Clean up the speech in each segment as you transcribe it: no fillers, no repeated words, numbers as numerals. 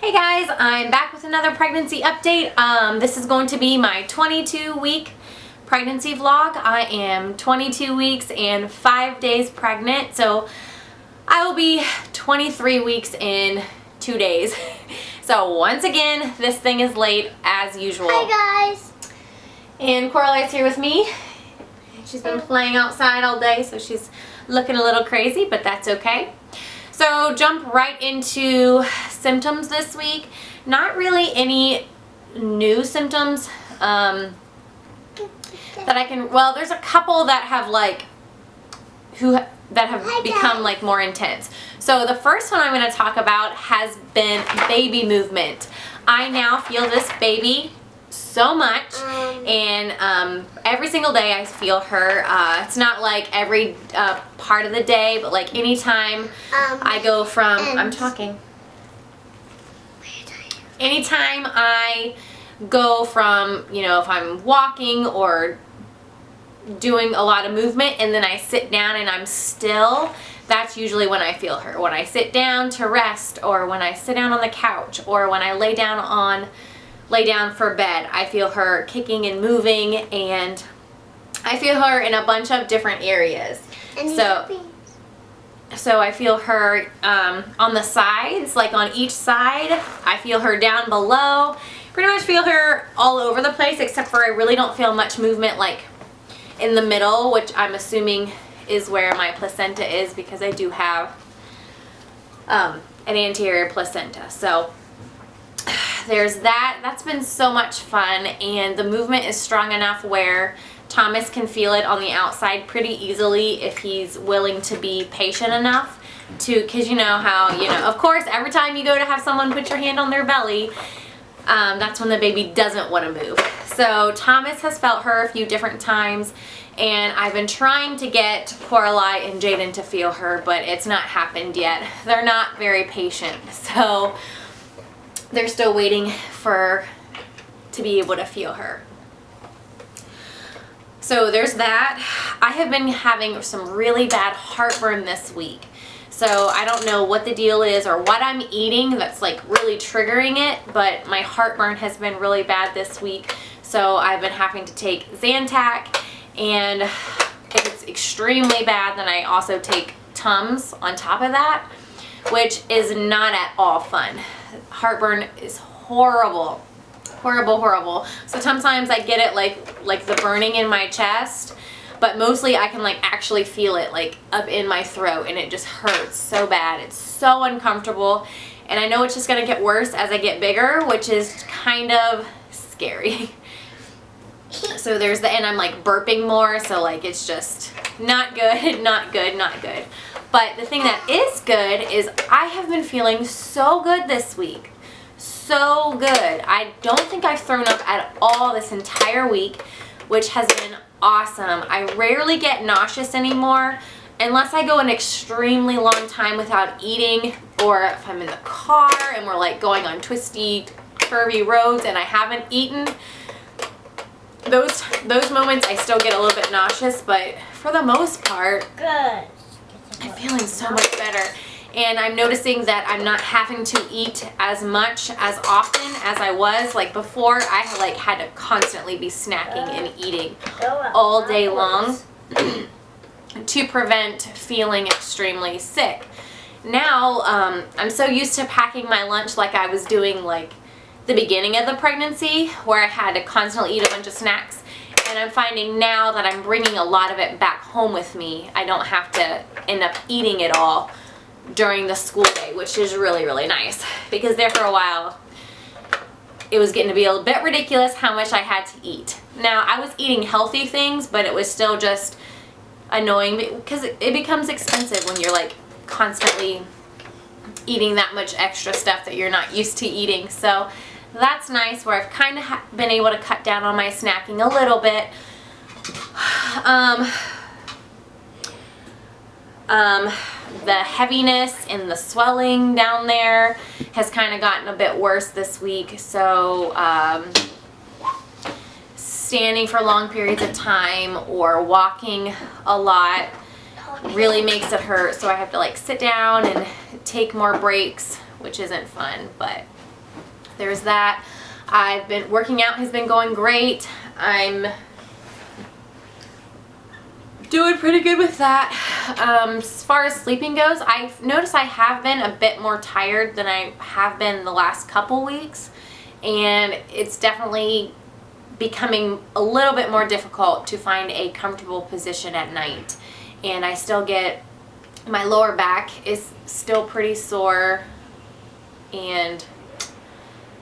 Hey guys, I'm back with another pregnancy update. This is going to be my 22-week pregnancy vlog. I am 22 weeks and 5 days pregnant, so I will be 23 weeks in 2 days. So once again, this thing is late as usual. Hi guys. And Coralight's here with me. She's been playing outside all day, so she's looking a little crazy, but that's okay. So jump right into symptoms this week. Not really any new symptoms that I can, well, there's a couple that have become like more intense. So the first one I'm going to talk about has been baby movement. I now feel this baby so much, and every single day I feel her. It's not like every part of the day, but like anytime I go from, anytime I go from, you know, if I'm walking or doing a lot of movement and then I sit down and I'm still, that's usually when I feel her. When I sit down to rest, or when I sit down on the couch, or when I lay down for bed, I feel her kicking and moving, and I feel her in a bunch of different areas. So I feel her on the sides, like on each side. I feel her down below. Pretty much feel her all over the place, except for I really don't feel much movement like in the middle, which I'm assuming is where my placenta is, because I do have an anterior placenta. So there's that. That's been so much fun, and the movement is strong enough where Thomas can feel it on the outside pretty easily if he's willing to be patient enough to, because you know how, you know, of course, every time you go to have someone put your hand on their belly, that's when the baby doesn't want to move. So Thomas has felt her a few different times, and I've been trying to get Coralie and Jaden to feel her, but it's not happened yet. They're not very patient, so they're still waiting to be able to feel her. So there's that. I have been having some really bad heartburn this week. So I don't know what the deal is or what I'm eating that's like really triggering it, but my heartburn has been really bad this week. So I've been having to take Zantac, and if it's extremely bad, then I also take Tums on top of that, which is not at all fun. Heartburn is horrible. Horrible, horrible. So sometimes I get it like the burning in my chest, but mostly I can like actually feel it like up in my throat, and it just hurts so bad. It's so uncomfortable, and I know it's just gonna get worse as I get bigger, which is kind of scary. So there's and I'm like burping more, so like it's just not good, not good, not good. But the thing that is good is I have been feeling so good this week. So good. I don't think I've thrown up at all this entire week, which has been awesome. I rarely get nauseous anymore unless I go an extremely long time without eating, or if I'm in the car and we're like going on twisty, curvy roads and I haven't eaten. Those moments I still get a little bit nauseous, but for the most part, I'm feeling so much better. And I'm noticing that I'm not having to eat as much as often as I was. Like before, I had to constantly be snacking and eating all day long to prevent feeling extremely sick. Now, I'm so used to packing my lunch like I was doing like the beginning of the pregnancy, where I had to constantly eat a bunch of snacks. And I'm finding now that I'm bringing a lot of it back home with me. I don't have to end up eating it all during the school day, which is really, really nice, because there for a while it was getting to be a bit ridiculous how much I had to eat. Now, I was eating healthy things, but it was still just annoying because it becomes expensive when you're like constantly eating that much extra stuff that you're not used to eating. So that's nice, where I've kind of been able to cut down on my snacking a little bit. The heaviness and the swelling down there has kind of gotten a bit worse this week. So standing for long periods of time or walking a lot really makes it hurt. So I have to like sit down and take more breaks, which isn't fun, but there's that. I've been working out, has been going great. I'm doing pretty good with that. As far as sleeping goes, I've noticed I have been a bit more tired than I have been the last couple weeks, and it's definitely becoming a little bit more difficult to find a comfortable position at night. And I still get, my lower back is still pretty sore, and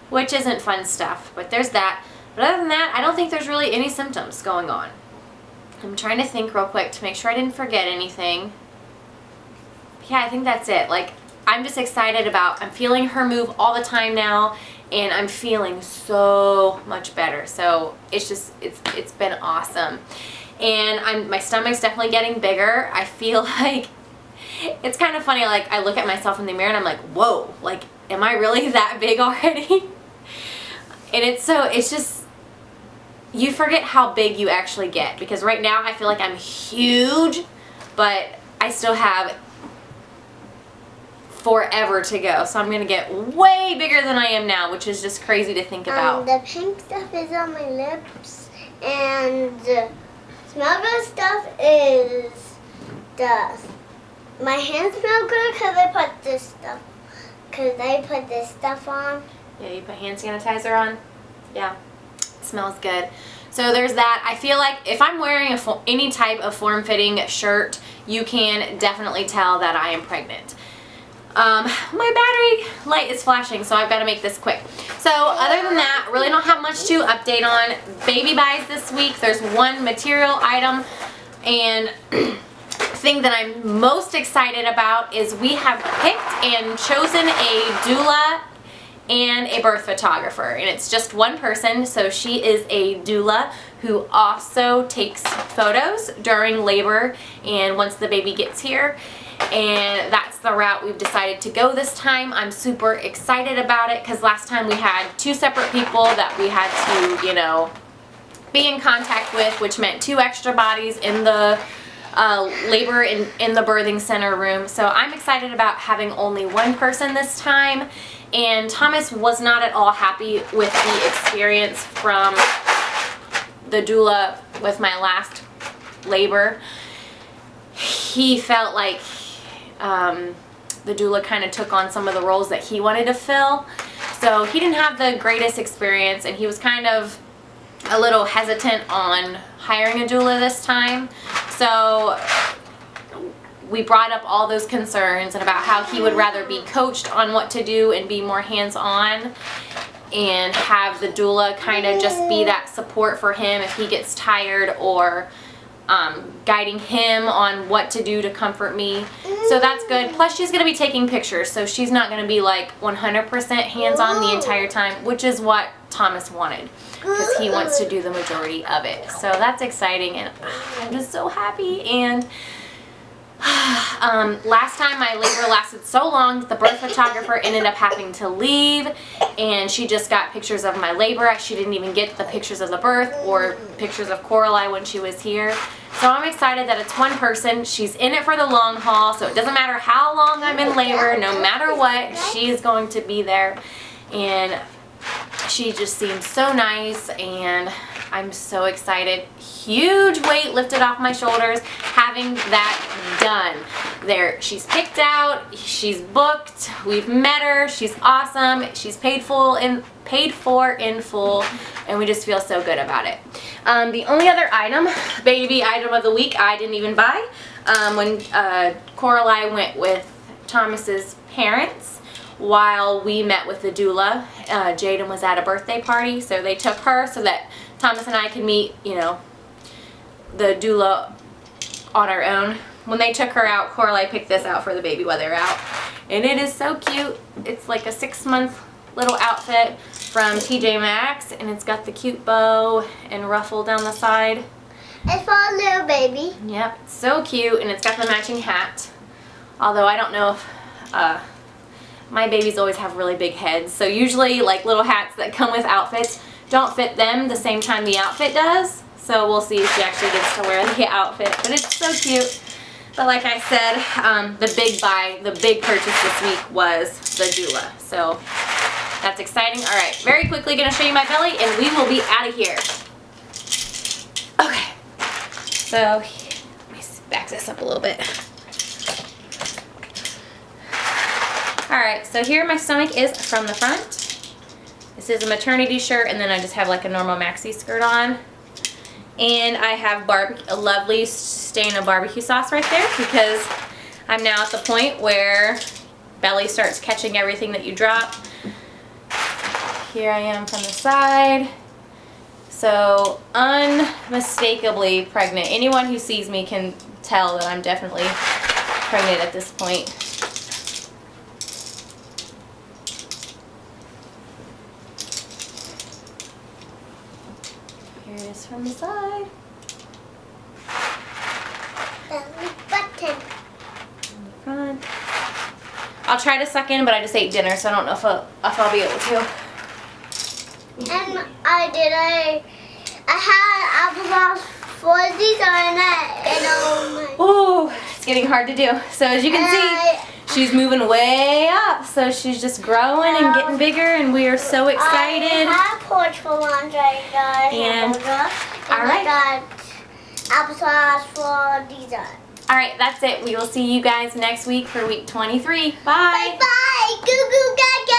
which isn't fun stuff, but there's that. But other than that, I don't think there's really any symptoms going on. I'm trying to think real quick to make sure I didn't forget anything. Yeah, I think that's it. Like, I'm just excited about, I'm feeling her move all the time now, and I'm feeling so much better. So it's just, it's been awesome. And my stomach's definitely getting bigger. I feel like, it's kind of funny, like I look at myself in the mirror and I'm like, whoa, like, am I really that big already? And it's just, you forget how big you actually get, because right now I feel like I'm huge, but I still have forever to go. So I'm going to get way bigger than I am now, which is just crazy to think about. The pink stuff is on my lips, and the smell good stuff is my hands smell good because I put this stuff on. Yeah, you put hand sanitizer on? Yeah, smells good. So there's that. I feel like if I'm wearing any type of form-fitting shirt, you can definitely tell that I am pregnant. My battery light is flashing, so I've got to make this quick. So other than that, really don't have much to update on. Baby buys this week. There's one material item, and thing that I'm most excited about is we have picked and chosen a doula and a birth photographer, and it's just one person. So she is a doula who also takes photos during labor and once the baby gets here, and that's the route we've decided to go this time. I'm super excited about it because last time we had two separate people that we had to, you know, be in contact with, which meant 2 extra bodies in the labor in the birthing center room. So I'm excited about having only one person this time. And Thomas was not at all happy with the experience from the doula with my last labor. He felt like the doula kind of took on some of the roles that he wanted to fill. So he didn't have the greatest experience, and he was kind of a little hesitant on hiring a doula this time. So we brought up all those concerns and about how he would rather be coached on what to do and be more hands-on, and have the doula kind of just be that support for him if he gets tired, or guiding him on what to do to comfort me. So that's good. Plus she's going to be taking pictures, so she's not going to be like 100% hands-on the entire time, which is what Thomas wanted, because he wants to do the majority of it. So that's exciting, and I'm just so happy. And last time my labor lasted so long that the birth photographer ended up having to leave, and she just got pictures of my labor. She didn't even get the pictures of the birth or pictures of Coralie when she was here. So I'm excited that it's one person. She's in it for the long haul, so it doesn't matter how long I'm in labor, no matter what, she is going to be there. And she just seems so nice, and I'm so excited. Huge weight lifted off my shoulders having that done. There, she's picked out, she's booked, we've met her, she's awesome, she's paid for in full, and we just feel so good about it. The only other item, baby item of the week, I didn't even buy. When Coralie went with Thomas's parents, while we met with the doula, Jaden was at a birthday party, so they took her so that Thomas and I could meet, you know, the doula on our own. When they took her out, Coralie picked this out for the baby while they were out, and it is so cute. It's like a 6-month little outfit from TJ Maxx, and it's got the cute bow and ruffle down the side. It's for a little baby. Yep, so cute, and it's got the matching hat. Although I don't know if my babies always have really big heads, so usually like little hats that come with outfits don't fit them the same time the outfit does. So we'll see if she actually gets to wear the outfit, but it's so cute. But like I said, the big purchase this week was the doula. So That's exciting. All right, very quickly gonna show you my belly and we will be out of here. Okay, so let me back this up a little bit. All right, so here my stomach is from the front. This is a maternity shirt, and then I just have like a normal maxi skirt on. And I have a lovely stain of barbecue sauce right there because I'm now at the point where belly starts catching everything that you drop. Here I am from the side. So unmistakably pregnant. Anyone who sees me can tell that I'm definitely pregnant at this point. Here it is from the side. Belly button. In the front. I'll try to suck in, but I just ate dinner, so I don't know if I'll be able to. And I had applesauce for dessert and Oh, it's getting hard to do. So as you can see, she's moving way up. So she's just growing and getting bigger, and we are so excited. I had porch for lunch. I got hamburger. And I got applesauce for dessert. All right, that's it. We will see you guys next week for week 23. Bye. Bye bye. Goo goo gaga.